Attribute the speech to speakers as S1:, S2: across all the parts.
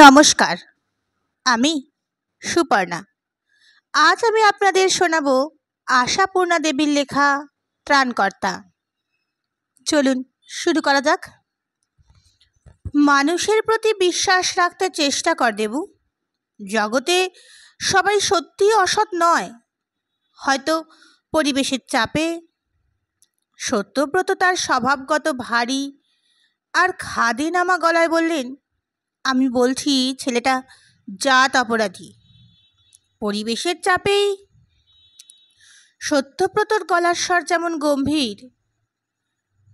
S1: নমস্কার, আমি সুপর্ণা। আজ আমি আপনাদের শোনাব আশাপূর্ণা দেবীর লেখা ত্রাণকর্তা। চলুন শুরু করা যাক। মানুষের প্রতি বিশ্বাস রাখতে চেষ্টা কর দেবু। জগতে সবাই সত্যিই অসৎ নয়, হয়তো পরিবেশের চাপে। সত্যব্রত তার স্বভাবগত ভারী আর খাদে নামা গলায় বললেন, আমি বলছি ছেলেটা জাত অপরাধী। পরিবেশের চাপেই। সত্যব্রতর গলার স্বর যেমন গম্ভীর,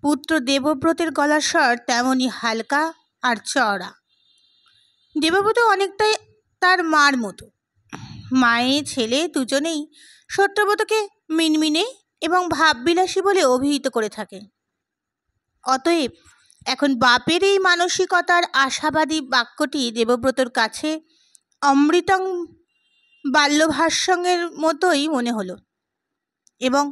S1: পুত্র দেবব্রতের গলার স্বর তেমনই হালকা আর চওড়া। দেবব্রত অনেকটাই তার মার মতো। মায়ে ছেলে দুজনেই সত্যব্রতকে মিনমিনে এবং ভাববিলাসী বলে অভিহিত করে থাকে। অতএব এখন বাপের এই মানসিকতার আশাবাদী বাক্যটি দেবব্রতর কাছে অমৃতং বাল্যভাষ্যঙ্গের মতোই মনে হলো এবং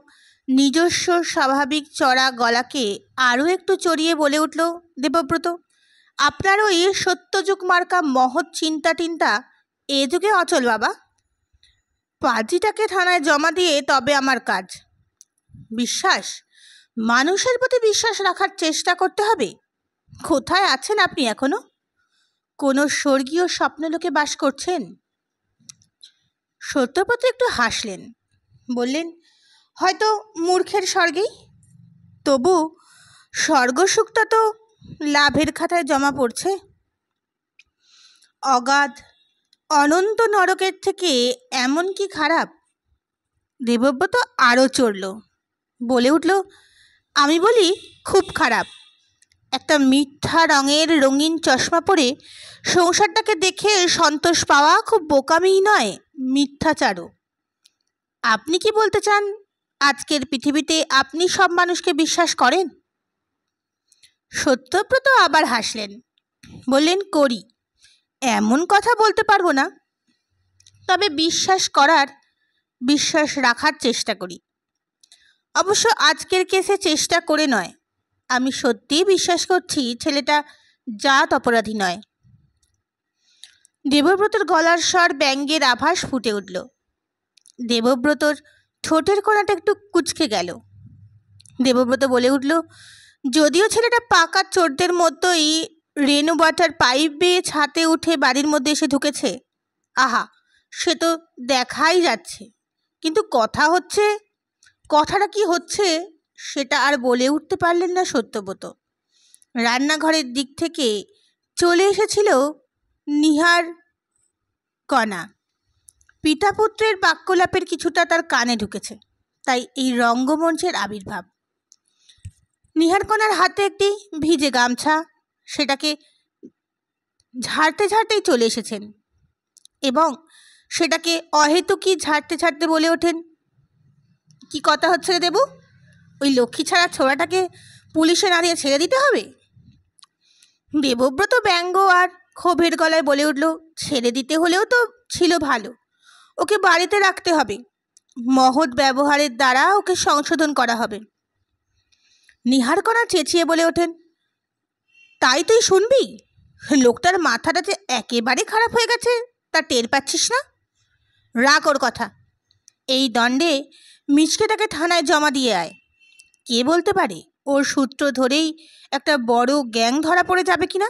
S1: নিজস্ব স্বাভাবিক চড়া গলাকে আরও একটু চড়িয়ে বলে উঠল দেবব্রত, আপনার ওই সত্যযুগ মার্কা মহৎ চিন্তা টিন্তা এ যুগে অচল বাবা। পাজিটাকে থানায় জমা দিয়ে তবে আমার কাজ। বিশ্বাস, মানুষের প্রতি বিশ্বাস রাখার চেষ্টা করতে হবে। কোথায় আছেন আপনি এখনো? কোনো স্বর্গীয় স্বপ্নলোকে বাস করছেন? সত্যব্রত একটু হাসলেন, বললেন, হয়তো মূর্খের স্বর্গেই। তবু স্বর্গসুখটা তো লাভের খাতায় জমা পড়ছে। অগাধ অনন্ত নরকের থেকে এমন কি খারাপ? দেবব্রত আরও চড়ল, বলে উঠল, আমি বলি খুব খারাপ। একটা মিথ্যা রঙের রঙিন চশমা পরে সংসারটাকে দেখে সন্তোষ পাওয়া খুব বোকামিই নয়, মিথ্যাচারও। আপনি কি বলতে চান আজকের পৃথিবীতে আপনি সব মানুষকে বিশ্বাস করেন? সত্যব্রত আবার হাসলেন, বললেন, করি। এমন কথা বলতে পারবো না, তবে বিশ্বাস রাখার চেষ্টা করি। অবশ্য আজকের কেসে চেষ্টা করে নয়, আমি সত্যিই বিশ্বাস করছি ছেলেটা জাত অপরাধী নয়। দেবব্রতর গলার স্বর ব্যঙ্গের আভাস ফুটে উঠল। দেবব্রতর ঠোঁটের কোণাটা একটু কুঁচকে গেল। দেবব্রত বলে উঠল, যদিও ছেলেটা পাকা চোরদের মতোই রেনু ওয়াটার পাইপ বেয়ে ছাতে উঠে বাড়ির মধ্যে এসে ঢুকেছে, আহা সে তো দেখাই যাচ্ছে, কিন্তু কথাটা কি হচ্ছে সেটা আর বলে উঠতে পারলেন না সত্যব্রত। রান্নাঘরের দিক থেকে চলে এসেছিল নিহার কণা। পিতাপুত্রের বাক্যলাপের কিছুটা তার কানে ঢুকেছে, তাই এই রঙ্গমঞ্চের আবির্ভাব। নিহারকণার হাতে একটি ভিজে গামছা, সেটাকে ঝাড়তেই চলে এসেছেন এবং সেটাকে অহেতুকি ঝাড়তে বলে ওঠেন, কি কথা হচ্ছে রে দেবু? ওই লক্ষ্মী ছাড়া ছোড়াটাকে পুলিশে না দিয়ে ছেড়ে দিতে হবে? দেবব্রত ব্যঙ্গ আর ক্ষোভের গলায় বলে উঠল, ছেড়ে দিতে হলেও তো ছিল ভালো, ওকে বাড়িতে রাখতে হবে, মহৎ ব্যবহারের দ্বারা ওকে সংশোধন করা হবে। নিহারকণা চেঁচিয়ে বলে ওঠেন, তাই তুই শুনবি? লোকটার মাথাটা যে একেবারে খারাপ হয়ে গেছে তা টের পাচ্ছিস না? রাখ ওর কথা। এই দণ্ডে মিচকেটাকে থানায় জমা দিয়ে আয়। কে বলতে পারে ওর সূত্র ধরেই একটা বড় গ্যাং ধরা পড়ে যাবে কিনা।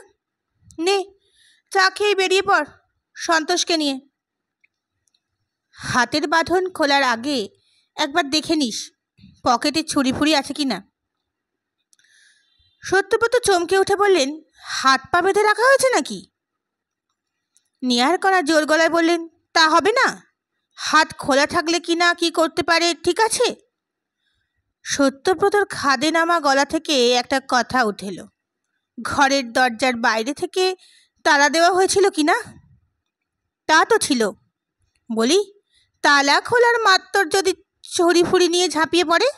S1: নে, চা খেয়ে বেরিয়ে পড় সন্তোষকে নিয়ে। হাতের বাঁধন খোলার আগে একবার দেখে নিস পকেটে ছুরি ফুরি আছে কিনা। সত্যব্রত চমকে উঠে বললেন, হাত পা বেঁধে রাখা হয়েছে নাকি? নিহারকণা জোর গলায় বললেন, তা হবে না, হাত খোলা থাকলে কিনা কি করতে পারে ঠিক আছে। সত্যব্রতর খাদে নামা গলা থেকে একটা কথা উঠেল, ঘরের দরজার বাইরে থেকে তালা দেওয়া হয়েছিল কিনা? তা তো ছিল। বলি, তালা খোলার মাত্র যদি ছড়ি ফুড়ি নিয়ে ঝাঁপিয়ে পড়ে,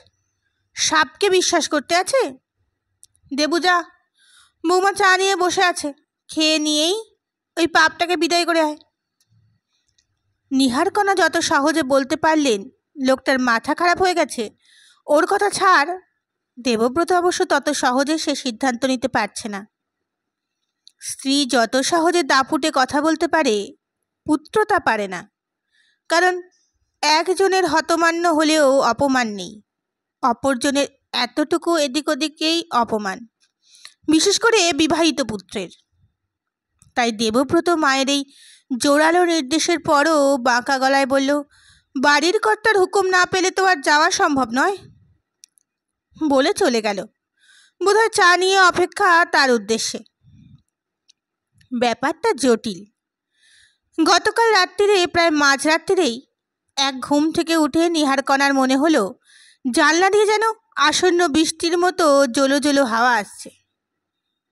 S1: সাপকে বিশ্বাস করতে আছে? দেবু যা, বৌমা চা নিয়ে বসে আছে, খেয়ে নিয়েই ওই পাপটাকে বিদায় করে আয়। নিহারকণা যত সহজে বলতে পারলেন লোকটার মাথা খারাপ হয়ে গেছে, ওর কথা ছাড়। দেবব্রত অবশ্য তত সহজে সে সিদ্ধান্ত নিতে পারছে না। স্ত্রী যত সহজে দাপুটে কথা বলতে পারে, পুত্র তা পারে না। কারণ একজনের হতমান্য হলেও অপমান নেই, অপরজনের এতটুকু এদিক ওদিকেই অপমান, বিশেষ করে বিবাহিত পুত্রের। তাই দেবব্রত মায়ের এই জোরালো নির্দেশের পরও বাঁকা গলায় বলল, বাড়ির কর্তার হুকুম না পেলে তো আর যাওয়া সম্ভব নয়, বলে চলে গেল। বোধহয় চা নিয়ে অপেক্ষা তার উদ্দেশ্যে। ব্যাপারটা জটিল। গতকাল রাত্রিরে প্রায় মাঝরাত্রিরেই এক ঘুম থেকে উঠে নিহারকণার মনে হলো জানলা দিয়ে যেন আসন্ন বৃষ্টির মতো জলো জলো হাওয়া আসছে।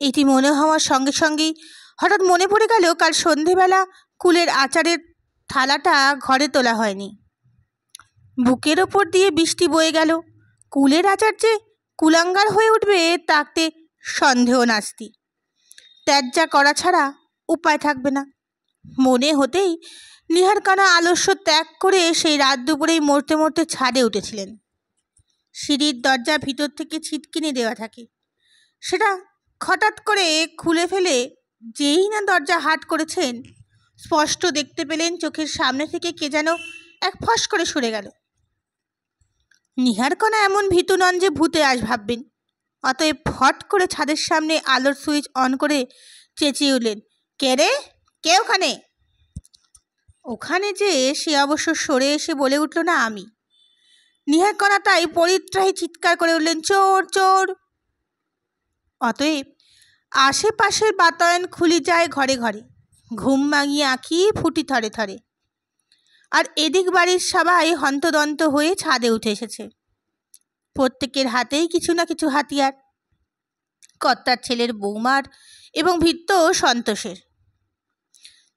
S1: এটি মনে হওয়ার সঙ্গে সঙ্গেই হঠাৎ মনে পড়ে গেল কাল সন্ধেবেলা কুলের আচারের থালাটা ঘরে তোলা হয়নি। বুকের ওপর দিয়ে বৃষ্টি বয়ে গেল। কুলের আচার যে কুলাঙ্গার হয়ে উঠবে তাতে সন্দেহ নাস্তি। ত্যাজ্যা করা ছাড়া উপায় থাকবে না। মনে হতেই নিহারকণা আলস্য ত্যাগ করে সেই রাত দুপুরেই মরতে মরতে ছাদে উঠেছিলেন। সিঁড়ির দরজা ভিতর থেকে ছিটকিনি দেওয়া থাকে, সেটা হঠাৎ করে খুলে ফেলে যেই না দরজা হাট করেছেন, স্পষ্ট দেখতে পেলেন চোখের সামনে থেকে কে যেন এক ফস করে সরে গেল। নিহারকণা এমন ভীতু নন যে ভূতে আস ভাববেন। অতএব ফট করে ছাদের সামনে আলোর সুইচ অন করে চেঁচিয়ে উঠলেন, কে রে, কে ওখানে? ওখানে যে সে অবশ্য সরে এসে বলে উঠল না আমি। নিহারকণা তাই পরিত্রাহী চিৎকার করে উঠলেন, চোর চোর। অতএব আশেপাশের বাতায়ন খুলি যায় ঘরে ঘরে, ঘুম ভাঙিয়ে আঁকি ফুটি থরে থরে। আর এদিক বাড়ির সবাই হন্তদন্ত হয়ে ছাদে উঠে এসেছে। প্রত্যেকের হাতেই কিছু না কিছু হাতিয়ার, কর্তার ছেলের, বৌমার এবং ভিত্ত সন্তোষের।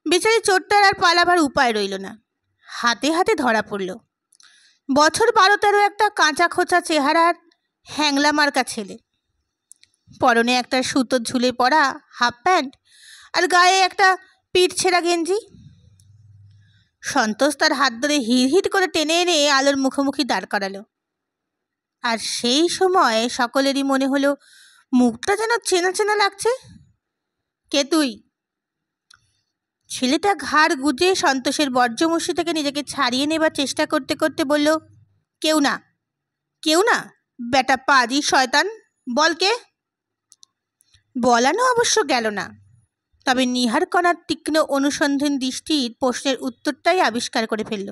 S1: বেচারি চোরটার আর পালাবার উপায় রইল না, হাতে হাতে ধরা পড়ল। বছর 12-13 একটা কাঁচা খোঁচা চেহারার হ্যাংলা মার্কা ছেলে, পরনে একটা সুতো ঝুলে পড়া হাফ প্যান্ট আর গায়ে একটা পিঠ ছেঁড়া গেঞ্জি। সন্তোষ তার হাত ধরে হিড়হিড় করে টেনে এনে আলোর মুখোমুখি দাঁড় করালো। আর সেই সময় সকলেরই মনে হলো মুখটা যেন চেনা চেনা লাগছে। কে তুই? ছেলেটা ঘাড় গুজে সন্তোষের বর্জ্যমূর্তি থেকে নিজেকে ছাড়িয়ে নেবার চেষ্টা করতে করতে বলল, কেউ না, কেউ না, বেটা পাজি শয়তান, বল কে? বলানো অবশ্য গেল না, তবে নিহারকণার তীক্ষ্ণ অনুসন্ধান দৃষ্টির প্রশ্নের উত্তরটাই আবিষ্কার করে ফেলল।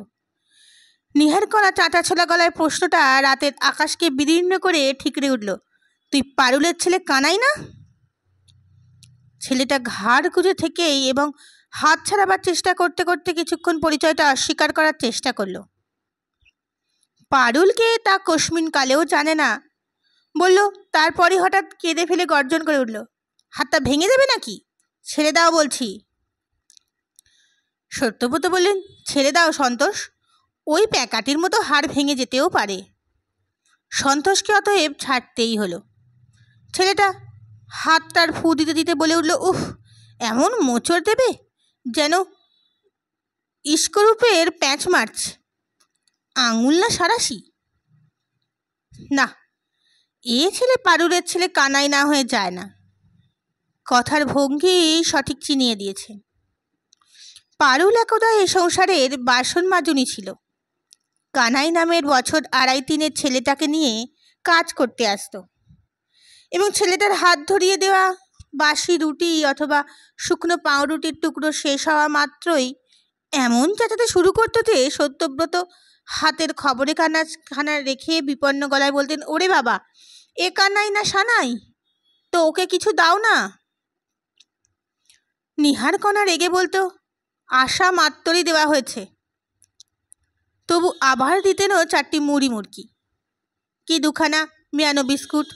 S1: নিহারকণা চাঁটা ছোলা গলায় প্রশ্নটা রাতের আকাশকে বিদীর্ণ করে ঠিকরে উঠল, তুই পারুলের ছেলে কানাই না? ছেলেটা ঘাড় গুঁজে থেকেই এবং হাত ছাড়াবার চেষ্টা করতে করতে কিছুক্ষণ পরিচয়টা অস্বীকার করার চেষ্টা করল। পারুলকে তা কস্মিন কালেও জানে না। বলল, তারপরই হঠাৎ কেঁদে ফেলে গর্জন করে উঠল, হাতটা ভেঙে দেবে নাকি? ছেড়ে দাও বলছি। সত্যব্রত বললেন, ছেড়ে দাও সন্তোষ, ওই প্যাকাটির মতো হাড় ভেঙে যেতেও পারে। সন্তোষকে অতএব ছাড়তেই হলো। ছেলেটা হাতটার ফু দিতে দিতে বলে উঠল, উফ, এমন মোচড় দেবে যেন ইস্করূপের প্যাঁচ মারছে, আঙুল না সারাশি। না, এ ছেলে পারুলের ছেলে কানাই না হয়ে যায় না। কথার ভঙ্গি সঠিক চিনিয়ে দিয়েছে। পারুল একদা এ সংসারের বাসন মাজুনি ছিল। কানাই নামের বছর 2.5-3 ছেলেটাকে নিয়ে কাজ করতে আসতো এবং ছেলেটার হাত ধরিয়ে দেওয়া বাসি রুটি অথবা শুকনো পাউরুটির টুকরো শেষ হওয়া মাত্রই এমন চেঁচাতে শুরু করতো যে সত্যব্রত হাতের খবরে খানা রেখে বিপন্ন গলায় বলতেন, ওরে বাবা, এ কানাই না সানাই, তো ওকে কিছু দাও না। নিহারকণা রেগে বলতো, আশা মাত্রই দেওয়া হয়েছে। তবু আবার দিতেনও 4টি মুড়ি মুড়কি, কি 2খানা মিয়ানো বিস্কুট।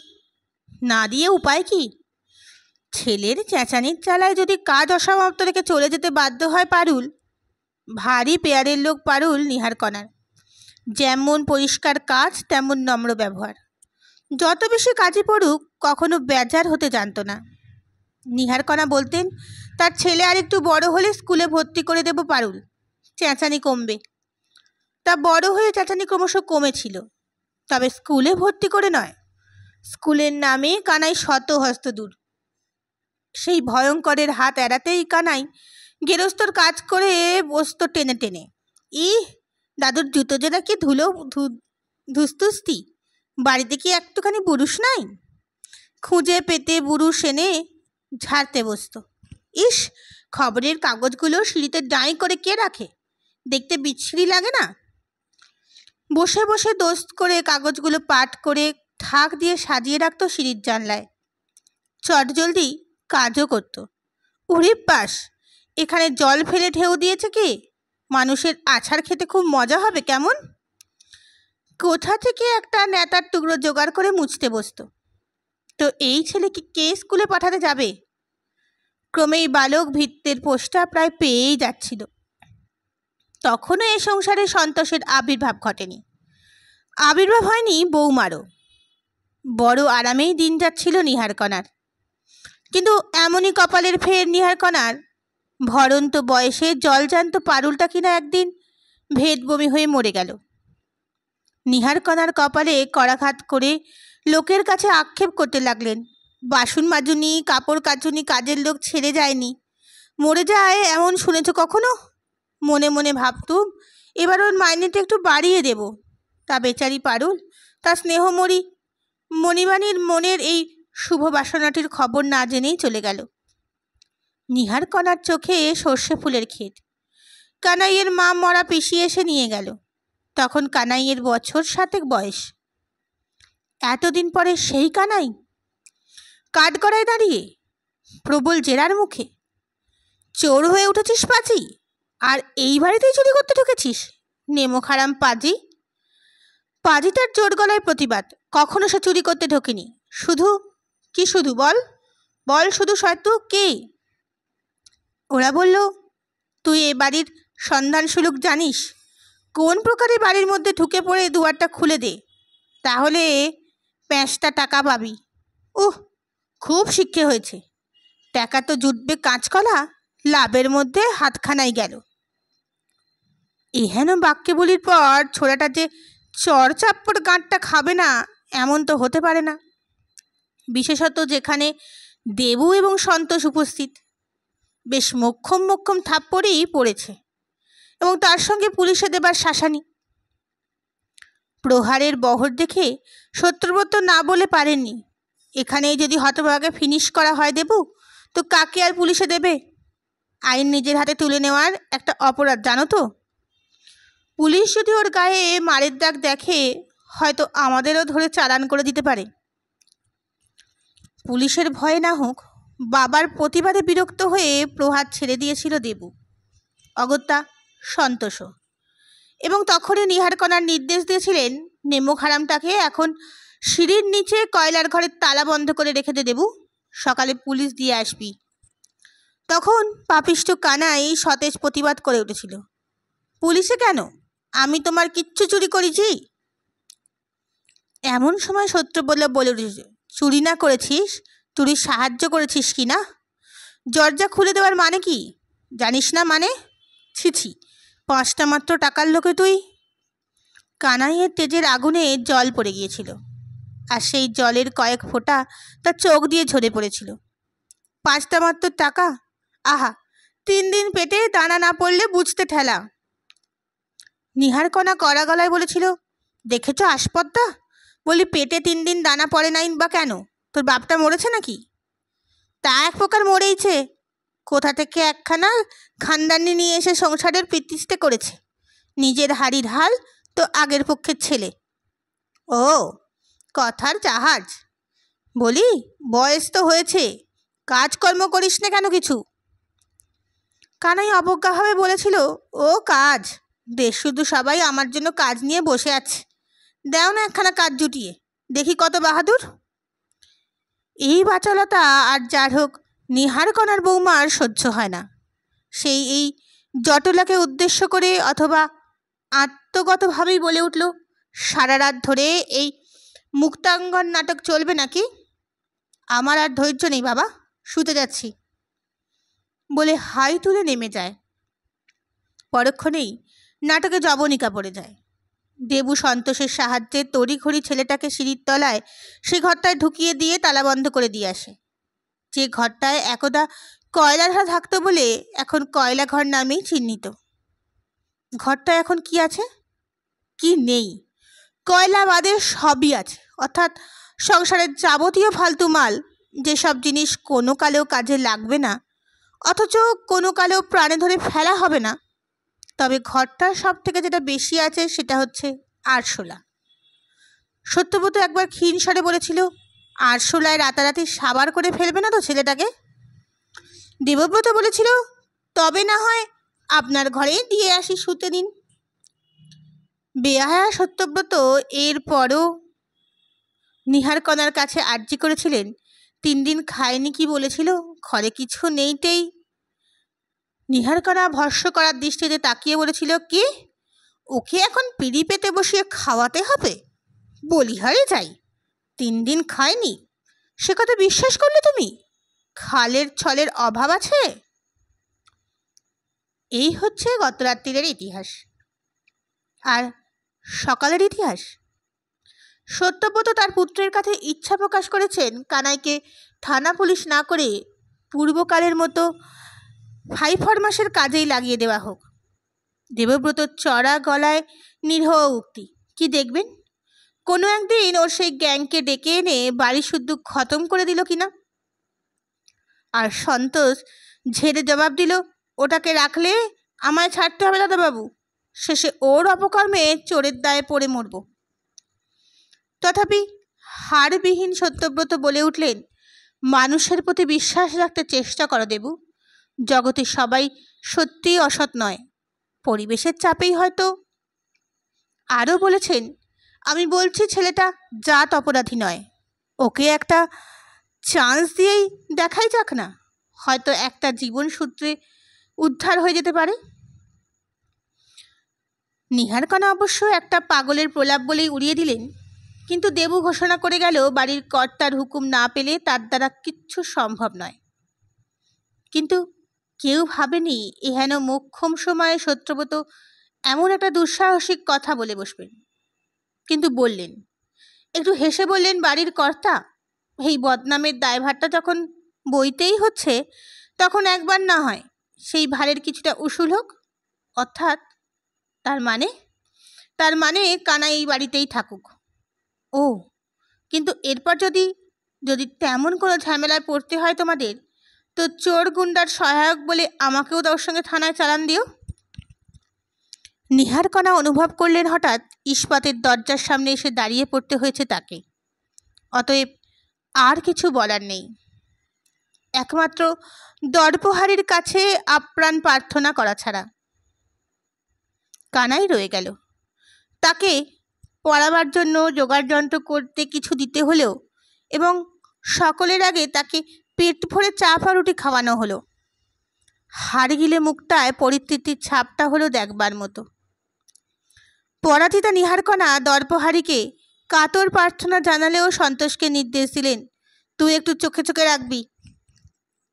S1: না দিয়ে উপায় কি? ছেলের চেঁচানির জ্বালায় যদি কাজ অসমাপ্ত রেখে চলে যেতে বাধ্য হয় পারুল। ভারী পেয়ারের লোক পারুল নিহারকণার, যেমন পরিষ্কার কাজ তেমন নম্র ব্যবহার। যত বেশি কাজে পড়ুক কখনো বেজার হতে জানত না। নিহারকণা বলতেন, তার ছেলে আর একটু বড় হলে স্কুলে ভর্তি করে দেব পারুল, চেঁচানি কমবে। তা বড় হয়ে চেঁচানি ক্রমশ কমেছিল, তবে স্কুলে ভর্তি করে নয়। স্কুলের নামে কানাই শত হস্ত দূর। সেই ভয়ঙ্করের হাত এড়াতেই কানাই গেরস্তর কাজ করে বসত টেনে টেনে। দাদুর জুতো জোড়া কি ধুলো ধুস্তুস্তি, বাড়িতে কি একটুখানি বুরুষ নাই? খুঁজে পেতে বুরুষ এনে ঝাড়তে বসত। খবরের কাগজগুলো সিঁড়িতে ডাঁই করে কে রাখে? দেখতে বিচ্ছিরি লাগে না? বসে বসে দোস্ত করে কাগজগুলো পাট করে থাক দিয়ে সাজিয়ে রাখত সিঁড়ির জানলায়। চটজলদি কাজও করত। ওরে পাস, এখানে জল ফেলে ঢেউ দিয়েছে কে? মানুষের আছাড় খেতে খুব মজা হবে কেমন? কোথা থেকে একটা নেতার টুকরো জোগাড় করে মুছতে বসত। তো এই ছেলেকে কে স্কুলে পাঠাতে যাবে? ক্রমেই বালক ভিত্তের পোস্টটা প্রায় পেয়েই যাচ্ছিল। তখনও এ সংসারে সন্তোষের আবির্ভাব ঘটেনি। আবির্ভাব হয়নি বৌমারও। বড় আরামেই দিন যাচ্ছিল নিহারকণার। কিন্তু এমনই কপালের ফের নিহারকণার, ভরন্ত বয়সে জলজান্ত পারুলটা কিনা একদিন ভেদ বমি হয়ে মরে গেল। নিহারকণার কপালে করাঘাত করে লোকের কাছে আক্ষেপ করতে লাগলেন, বাসন মাজুনি, কাপড় কাচুনি কাজের লোক ছেড়ে যায়নি, মরে যায় এমন শুনেছ কখনো? মনে মনে ভাবতুম এবার ওর মাইনেটা একটু বাড়িয়ে দেব। তা বেচারি পারুল তার স্নেহময়ী মণিবাণীর মনের এই শুভ বাসনাটির খবর না জেনেই চলে গেল। নিহারকণার চোখে সর্ষে ফুলের ক্ষেত। কানাইয়ের মা মরা পিসি এসে নিয়ে গেল। তখন কানাইয়ের বছর 7 বয়স। এতদিন পরে সেই কানাই কাঠগড়ায় দাঁড়িয়ে, প্রবল জেরার মুখে। চোর হয়ে উঠেছিস পাজি, আর এই বাড়িতেই চুরি করতে ঢুকেছিস? নেমো খারাম পাজি। পাজিটার জোর গলায় প্রতিবাদ। কখনো সে চুরি করতে ঢোকেনি। শুধু কি শুধু বল বল শুধু শয়তু কে? ওরা বলল, তুই এ বাড়ির সন্ধান সুলুক জানিস? কোন প্রকারে বাড়ির মধ্যে ঢুকে পড়ে দুয়ারটা খুলে দে, তাহলে 5টা টাকা পাবি। খুব শিক্ষে হয়েছে। টাকা তো জুটবে কাঁচকলা, লাভের মধ্যে হাতখানাই গেল। এহেন বাক্যে বলির পর ছোড়াটা যে চর চাপ্পড় গাঁটটা খাবে না এমন তো হতে পারে না, বিশেষত যেখানে দেবু এবং সন্তোষ উপস্থিত। বেশ মোক্ষম মোক্ষম থাপ্পড়েই পড়েছে, এবং তার সঙ্গে পুলিশে দেবার শাসানি। প্রহারের বহর দেখে সত্যব্রত না বলে পারেননি, এখানেই যদি হতভাগে ফিনিশ করা হয় দেবু, তো কাকে আর পুলিশে দেবে? আইন নিজের হাতে তুলে নেওয়ার একটা অপরাধ, জানো তো? পুলিশ যদি ওর গায়ে মারের দাগ দেখে, হয়তো আমাদেরও ধরে চালান করে দিতে পারে। পুলিশের ভয়ে না হোক, বাবার প্রতিবাদে বিরক্ত হয়ে প্রহার ছেড়ে দিয়েছিল দেবু, অগত্যা সন্তোষও। এবং তখনই নিহারকণার নির্দেশ দিয়েছিলেন, নেমো খারামটাকে এখন সিঁড়ির নিচে কয়লার ঘরের তালা বন্ধ করে রেখে দে দেবু, সকালে পুলিশ দিয়ে আসবি। তখন পাপিষ্ঠ কানাই সতেজ প্রতিবাদ করে উঠেছিল, পুলিশে কেন? আমি তোমার কিচ্ছু চুরি করেছি? এমন সময় সত্যব্রত বলে উঠেছে, চুরি না করেছিস, চুরি সাহায্য করেছিস কি না? দরজা খুলে দেওয়ার মানে কি জানিস না? মানে ছি, 5টা মাত্র টাকার লোকে তুই। কানাইয়ের তেজের আগুনে জল পড়ে গিয়েছিল, আর সেই জলের কয়েক ফোঁটা তার চোখ দিয়ে ঝরে পড়েছিল। 5টা মাত্র টাকা, আহা, 3 দিন পেটে দানা না পড়লে বুঝতে ঠেলা। নিহারকণা কড়া গলায় বলেছিল, দেখেছ আসপদ্দা, বলি পেটে 3 দিন দানা পড়ে নাই বা কেন? তোর বাপটা মরেছে নাকি? তা এক প্রকার মরেইছে। কোথা থেকে একখানা খানদানি নিয়ে এসে সংসারের প্রতিষ্ঠা করেছে। নিজের হাড়ির হাল তো আগের পক্ষের ছেলে। ও কথার জাহাজ। বলি বয়স তো হয়েছে, কাজকর্ম করিস না কেন কিছু? কানাই অবজ্ঞাভাবে বলেছিল, ও কাজ, দেশ শুধু সবাই আমার জন্য কাজ নিয়ে বসে আছে, দেও না একখানা কাজ জুটিয়ে, দেখি কত বাহাদুর। এই বাচালতা আর যার হোক নিহারকণার বৌমার সহ্য হয় না। সেই এই জটলাকে উদ্দেশ্য করে অথবা আত্মগতভাবেই বলে উঠল, সারা রাত ধরে এই মুক্তাঙ্গন নাটক চলবে নাকি? আমার আর ধৈর্য নেই বাবা, শুতে যাচ্ছি বলে হাই তুলে নেমে যায়। পরক্ষণেই নাটকে জবনিকা পড়ে যায়। দেবু সন্তোষের সাহায্যে তড়িঘড়ি ছেলেটাকে সিঁড়ির তলায় সে ঘরটায় ঢুকিয়ে দিয়ে তালা বন্ধ করে দিয়ে আসে। যে ঘরটায় একদা কয়লা ঘর থাকতো বলে এখন কয়লা ঘর নামেই চিহ্নিত। ঘরটায় এখন কি আছে, কি নেই? কয়লা বাদে সবই আছে, অর্থাৎ সংসারের যাবতীয় ফালতু মাল, যেসব জিনিস কোনো কালেও কাজে লাগবে না, অথচ কোনো কালেও প্রাণে ধরে ফেলা হবে না। তবে ঘরটার সব থেকে যেটা বেশি আছে সেটা হচ্ছে আরশোলা। সত্যব্রত একবার ক্ষীণ স্বরে বলেছিল, আরশোলায় রাতারাতি সাবার করে ফেলবে না তো ছেলেটাকে? দেবব্রত বলেছিল, তবে না হয় আপনার ঘরে দিয়ে আসি, শুতে দিন। বেহায়া সত্যব্রত এরপরও নিহারকণার কাছে আর্জি করেছিলেন। 3 দিন খায়নি কি বলেছিল, ঘরে কিছু নেইটেই। নিহারকণা ভস্ম করার দৃষ্টিতে তাকিয়ে বলেছিল, কি ওকে এখন পিঁড়ি পেতে বসিয়ে খাওয়াতে হবে? বলিহারে যাই, 3 দিন খায়নি সে কথা বিশ্বাস করলে তুমি? খালের ছলের অভাব আছে? এই হচ্ছে গত রাত্রির ইতিহাস। আর সকালের ইতিহাস, সত্যব্রত তার পুত্রের কাছে ইচ্ছা প্রকাশ করেছেন কানাইকে থানা পুলিশ না করে পূর্বকালের মতো ভাই ফরমাসের কাজেই লাগিয়ে দেওয়া হোক। দেবব্রত চড়া গলায় নিরহ উক্তি, কি দেখবেন কোনো একদিন ওর সেই গ্যাংকে ডেকে এনে বাড়ি শুদ্ধ খতম করে দিল কিনা। আর সন্তোষ ঝেড়ে জবাব দিল, ওটাকে রাখলে আমায় ছাড়তে হবে দাদাবাবু, শেষে ওর অপকর্মে চোরের দায়ে পড়ে মরব। তথাপি হাড়বিহীন সত্যব্রত বলে উঠলেন, মানুষের প্রতি বিশ্বাস রাখতে চেষ্টা করো দেবু, জগতে সবাই সত্যিই অসৎ নয়, পরিবেশের চাপেই হয়তো। আরও বলেছেন, আমি বলছি ছেলেটা জাত অপরাধী নয়, ওকে একটা চান্স দিয়েই দেখাই যাক না, হয়তো একটা জীবন সূত্রে উদ্ধার হয়ে যেতে পারে। নিহারকণা অবশ্য একটা পাগলের প্রলাপ বলেই উড়িয়ে দিলেন, কিন্তু দেবু ঘোষণা করে গেল বাড়ির কর্তার হুকুম না পেলে তার দ্বারা কিচ্ছু সম্ভব নয়। কিন্তু কেউ ভাবেনি এহেন মোক্ষম সময়ে সত্যব্রত এমন একটা দুঃসাহসিক কথা বলে বসবেন। কিন্তু বললেন, একটু হেসে বললেন, বাড়ির কর্তা, এই বদনামের দায়ভারটা যখন বইতেই হচ্ছে তখন একবার না হয় সেই ভারের কিছুটা উসুল হোক। অর্থাৎ তার মানে কানাই এই বাড়িতেই থাকুক। ও, কিন্তু এরপর যদি তেমন কোনো ঝামেলায় পড়তে হয় তোমাদের, তো চোর গুন্ডার সহায়ক বলে আমাকেও তোর সঙ্গে থানায় চালান দিও। নিহারকণা অনুভব করলেন হঠাৎ ইস্পাতের দরজার সামনে এসে দাঁড়িয়ে পড়তে হয়েছে তাকে। অতএব আর কিছু বলার নেই, একমাত্র দর্পহারির কাছে আপ্রাণ প্রার্থনা করা ছাড়া। কানাই রয়ে গেল। তাকে পড়াবার জন্য জোগাড় যন্ত্র করতে কিছু দিতে হলেও, এবং সকলের আগে তাকে পেট ভরে চা রুটি খাওয়ানো হলো। হাড় গিলে মুখটায় পরিতৃপ্তির ছাপটা হলো দেখবার মতো। পরাধিতা নিহারকণা দর্পহারিকে কাতর প্রার্থনা জানালেও সন্তোষকে নির্দেশ দিলেন, তুই একটু চোখে চোখে রাখবি।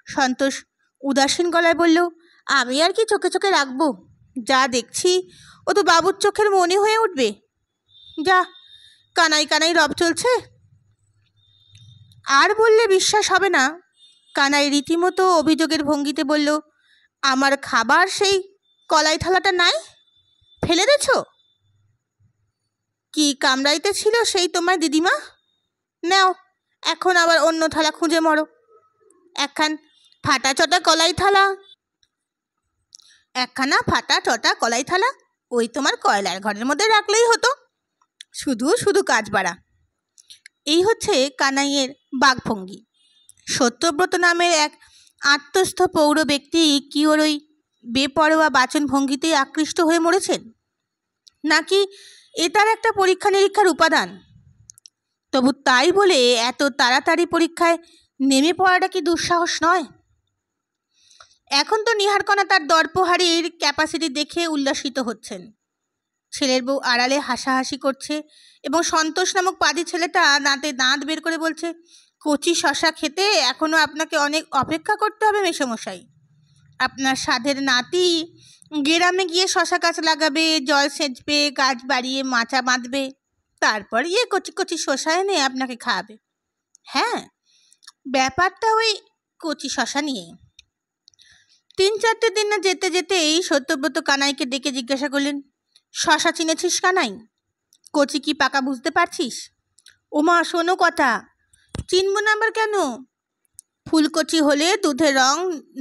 S1: সন্তোষ উদাসীন গলায় বলল, আমি আর কি চোখে চোখে রাখবো, যা দেখছি ও তো বাবুর চোখের মনে হয়ে উঠবে। যা, কানাই কানাই রব চলছে। আর বললে বিশ্বাস হবে না, কানাই রীতিমতো অভিযোগের ভঙ্গিতে বলল, আমার খাবার সেই কলাই থালাটা নাই, ফেলে দেছ? কি কামড়াইতে ছিল সেই তোমার দিদিমা? নাও এখন আবার অন্য থালা খুঁজে মরো। একখানা ফাটা চটা কলাই থালা ওই তোমার কয়লার ঘরের মধ্যে রাখলেই হতো, শুধু শুধু কাজ বাড়া। এই হচ্ছে কানাইয়ের বাঘভঙ্গি। সত্যব্রত নামের এক আত্মস্থ পৌর ব্যক্তি কি ওর ওই বেপরোয়া বাচন ভঙ্গিতেই আকৃষ্ট হয়ে মরেছেন, নাকি এ তার একটা পরীক্ষা নিরীক্ষার উপাদান? তবু তাই বলে এত তাড়াতাড়ি পরীক্ষায় নেমে পড়াটা কি দুঃসাহস নয়? এখন তো নিহারকণা তার দর্পহারির ক্যাপাসিটি দেখে উল্লাসিত হচ্ছেন। ছেলের বউ আড়ালে হাসাহাসি করছে এবং সন্তোষ নামক পাজি ছেলেটা দাঁতে দাঁত বের করে বলছে, কচি শশা খেতে এখনও আপনাকে অনেক অপেক্ষা করতে হবে মেসোমশাই। আপনার সাধের নাতি গ্রামে গিয়ে শশা গাছ লাগাবে, জল সেচবে, গাছ বাড়িয়ে মাচা বাঁধবে, তারপর কচি কচি শশা এনে আপনাকে খাওয়াবে। হ্যাঁ, ব্যাপারটা ওই কচি শশা নিয়ে। 3-4 দিন না যেতে যেতেই সত্যব্রত কানাইকে ডেকে জিজ্ঞাসা করলেন, শশা চিনেছিস কানাই? কচি কি পাকা বুঝতে পারছিস? ওমা শোনো কথা। চিনব না আবার কেন? ফুলকচি হলে দুধের রং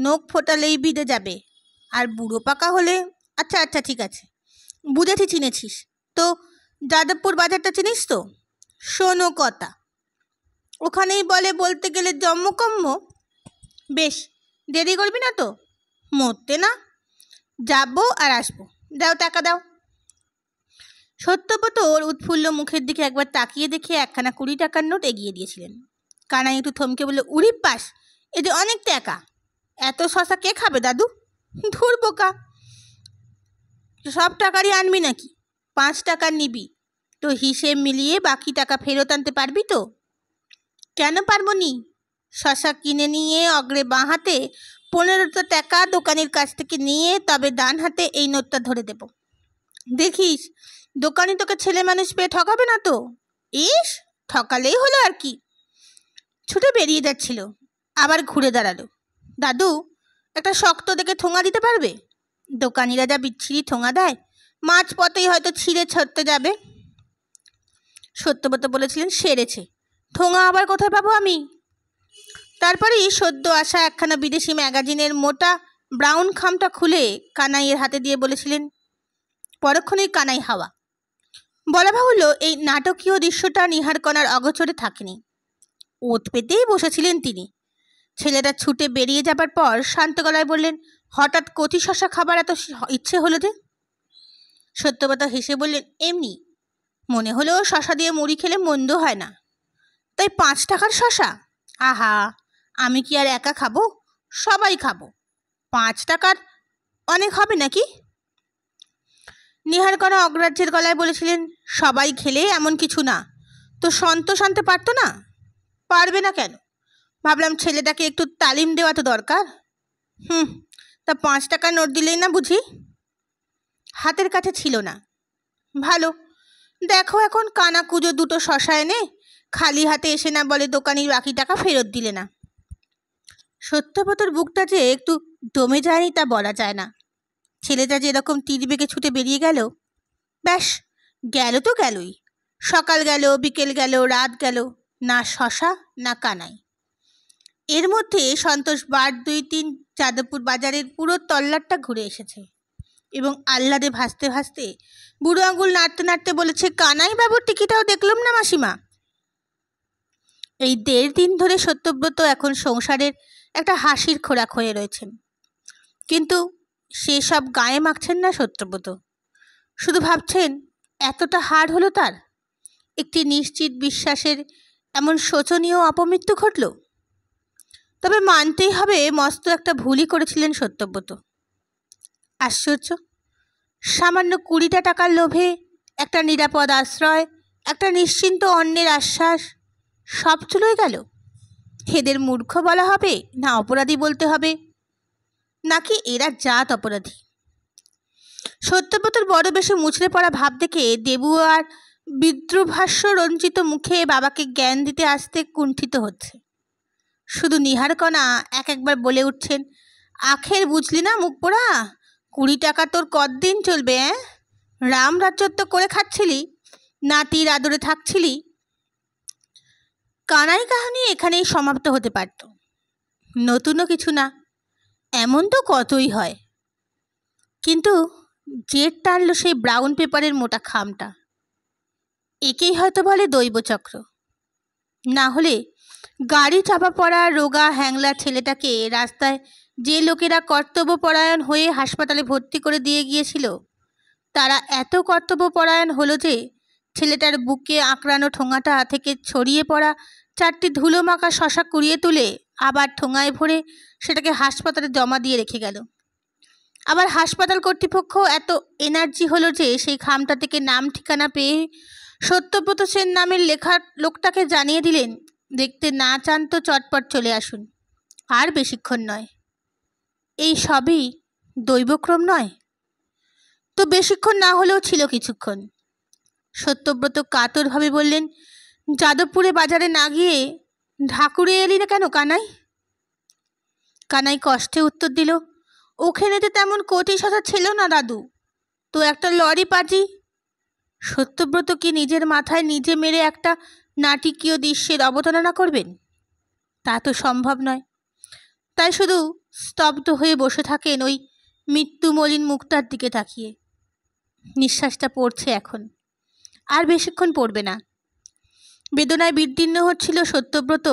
S1: নখ ফোটালেই ভিজে যাবে, আর বুড়ো পাকা হলে। আচ্ছা আচ্ছা ঠিক আছে, বুঝেছি চিনেছিস। তো যাদবপুর বাজারটা চিনিস তো? শোনো কথা, ওখানেই বলে বলতে গেলে জম্মকম্ম। বেশ, দেরি করবি না তো? মরতে না, যাবো আর আসবো। দাও টাকা দাও। সত্যব্রত ওর উৎফুল্ল মুখের দিকে একবার তাকিয়ে দেখে একখানা 20 টাকার নোট এগিয়ে দিয়েছিলেন। কানাই একটু থমকে বলল, উড়ি পাস, এ যে অনেক টাকা। এত শশা কে খাবে দাদু? ধুর বোকা, সব টাকারই আনবি নাকি? 5 টাকার নিবি তো হিসেব মিলিয়ে বাকি টাকা ফেরত আনতে পারবি তো? কেন পারবো নি? শশা কিনে নিয়ে অগ্রে বাঁ হাতে 15টা টাকা দোকানের কাছ থেকে নিয়ে তবে ডান হাতে এই নোটটা ধরে দেব। দেখিস দোকানি তোকে ছেলে মানুষ পেয়ে ঠকাবে না তো? ইস, ঠকালেই হলো আর কি। ছুটে বেরিয়ে যাচ্ছিল, আবার ঘুরে দাঁড়ালো। দাদু, একটা শক্ত দেখে ঠোঙা দিতে পারবে? দোকানিরা যা বিচ্ছিরি ঠোঙা দেয়, মাছ পথেই হয়তো ছিঁড়ে ছড়তে যাবে। সত্যব্রত বলেছিলেন, সেরেছে, ঠোঙা আবার কোথায় পাবো আমি? তারপরেই সদ্য আসা একখানা বিদেশি ম্যাগাজিনের মোটা ব্রাউন খামটা খুলে কানাইয়ের হাতে দিয়ে বলেছিলেন। পরক্ষণেই কানাই হাওয়া। বলা বাহুল্য, এই নাটকীয় দৃশ্যটা নীহারকণার অগোচরে থাকেনি। ওত পেতেই বসেছিলেন তিনি। ছেলেটা ছুটে বেরিয়ে যাবার পর শান্ত গলায় বললেন, হঠাৎ কচি শশা খাবার এত ইচ্ছে হলো যে? সত্যব্রত হেসে বললেন, এমনি মনে হলো শশা দিয়ে মুড়ি খেলে মন্দ হয় না, তাই 5 টাকার শশা। আহা, আমি কি আর একা খাবো? সবাই খাবো। 5 টাকার অনেক হবে নাকি? নীহারকণা অগ্রাহ্যের গলায় বলেছিলেন, সবাই খেলে এমন কিছু না, তো সন্তোষ আনতে পারতো না? পারবে না কেন? ভাবলাম ছেলেটাকে একটু তালিম দেওয়া তো দরকার। তা 5 টাকার নোট দিলেই না বুঝি? হাতের কাছে ছিল না। ভালো, দেখো এখন কানা কুজো 2টো শশা এনে খালি হাতে এসে না বলে দোকানির বাকি টাকা ফেরত দিলে না। সত্যব্রতর বুকটা যে একটু দমে যায়নি তা বলা যায় না। ছেলেটা যেরকম তীর বেগে ছুটে বেরিয়ে গেল, ব্যাস গেল তো গেলই। সকাল গেল, বিকেল গেল, রাত গেল, না শশা না কানাই। এর মধ্যে সন্তোষ বার 2-3 যাদবপুর বাজারের পুরো তল্লাটটা ঘুরে এসেছে এবং আহ্লাদে ভাসতে ভাসতে বুড়ো আঙুল নাড়তে নাড়তে বলেছে, কানাই বাবুর টিকিটাও দেখলাম না মাসিমা। এই 1.5 দিন ধরে সত্যব্রত এখন সংসারের একটা হাসির খোরাক হয়ে রয়েছেন, কিন্তু সেসব গায়ে মাখছেন না সত্যব্রত। শুধু ভাবছেন, এতটা হার হলো তার? একটি নিশ্চিত বিশ্বাসের এমন শোচনীয় অপমৃত্যু ঘটল। তবে মানতেই হবে, মস্ত একটা ভুলই করেছিলেন সত্যব্রত। আশ্চর্য, সামান্য 20টা টাকার লোভে একটা নিরাপদ আশ্রয়, একটা নিশ্চিন্ত অন্যের আশ্বাস, সব চলে গেল। এদের মূর্খ বলা হবে না অপরাধী বলতে হবে, নাকি এরা জাত অপরাধী? সত্যব্রতর বড় বেশি মুছড়ে পড়া ভাব দেখে দেবু আর বিদ্রুভাষ্য রঞ্জিত মুখে বাবাকে জ্ঞান দিতে আসতে কুণ্ঠিত হচ্ছে। শুধু নীহারকণা একবার বলে উঠছেন, আখের বুঝলি না মুখ পোড়া, 20 টাকা তোর কতদিন চলবে? রাম রাজত্ব করে খাচ্ছিলি, নাতির আদরে থাকছিলি। কানাই কাহিনী এখানেই সমাপ্ত হতে পারত, নতুনও কিছু না, এমন তো কতই হয়। কিন্তু জেট টানল সেই ব্রাউন পেপারের মোটা খামটা। একেই হয়তো বলে দৈবচক্র। না হলে গাড়ি চাপা পড়া রোগা হ্যাংলা ছেলেটাকে রাস্তায় যে লোকেরা কর্তব্যপরায়ণ হয়ে হাসপাতালে ভর্তি করে দিয়ে গিয়েছিল, তারা এত কর্তব্যপরায়ণ হলো যে ছেলেটার বুকে আঁকড়ানো ঠোঙাটা থেকে ছড়িয়ে পড়া 4টি ধুলো মাখা শশা কুড়িয়ে তুলে আবার ঠোঙায় ভরে সেটাকে হাসপাতালে জমা দিয়ে রেখে গেল। আবার হাসপাতাল কর্তৃপক্ষ এত এনার্জি হলো যে সেই খামটা থেকে নাম ঠিকানা পেয়ে সত্যব্রত সেন নামের লেখা লোকটাকে জানিয়ে দিলেন, দেখতে না চান তো চটপট চলে আসুন, আর বেশিক্ষণ নয়। এই সবই দৈবক্রম নয় তো? বেশিক্ষণ না হলেও ছিল কিছুক্ষণ। সত্যব্রত কাতরভাবে বললেন, যাদবপুরে বাজারে না গিয়ে ঢাকুরে এলি না কেন কানাই? কানাই কষ্টে উত্তর দিল, ওখানেতে তেমন কোটি শশা ছিল না দাদু, তো একটা লরি পার্টি। সত্যব্রত কি নিজের মাথায় নিজে মেরে একটা নাটকীয় দৃশ্যের অবতারণা করবেন? তা তো সম্ভব নয়। তাই শুধু স্তব্ধ হয়ে বসে থাকেন ওই মৃত্যুমলিন মুখটার দিকে তাকিয়ে। নিঃশ্বাসটা পড়ছে এখন, আর বেশিক্ষণ পড়বে না। বেদনায় বিদীর্ণ হচ্ছিল সত্যব্রত,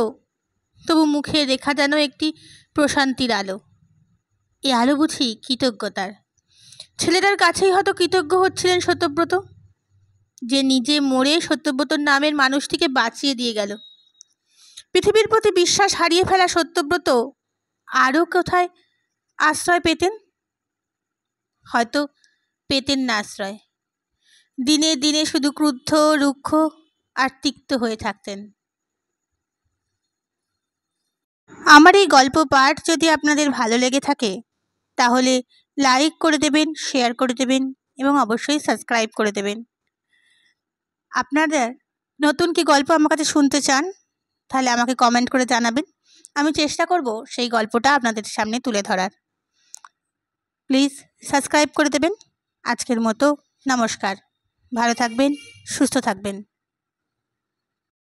S1: তবু মুখে দেখা যেন একটি প্রশান্তির আলো। এ আলো বুঝি কৃতজ্ঞতার। ছেলেটার কাছেই হয়তো কৃতজ্ঞ হচ্ছিলেন সত্যব্রত, যে নিজে মরে সত্যব্রতর নামের মানুষটিকে বাঁচিয়ে দিয়ে গেল। পৃথিবীর প্রতি বিশ্বাস হারিয়ে ফেলা সত্যব্রত আরও কোথায় আশ্রয় পেতেন? হয়তো পেতেন না আশ্রয়। দিনে দিনে শুধু ক্রুদ্ধ, রুক্ষ আর তিক্ত হয়ে থাকতেন। আমার এই গল্প পাঠ যদি আপনাদের ভালো লেগে থাকে তাহলে লাইক করে দেবেন, শেয়ার করে দেবেন এবং অবশ্যই সাবস্ক্রাইব করে দেবেন। আপনাদের নতুন কি গল্প আমার কাছে শুনতে চান তাহলে আমাকে কমেন্ট করে জানাবেন। আমি চেষ্টা করব সেই গল্পটা আপনাদের সামনে তুলে ধরার। প্লিজ সাবস্ক্রাইব করে দেবেন। আজকের মতো নমস্কার। ভালো থাকবেন, সুস্থ থাকবেন।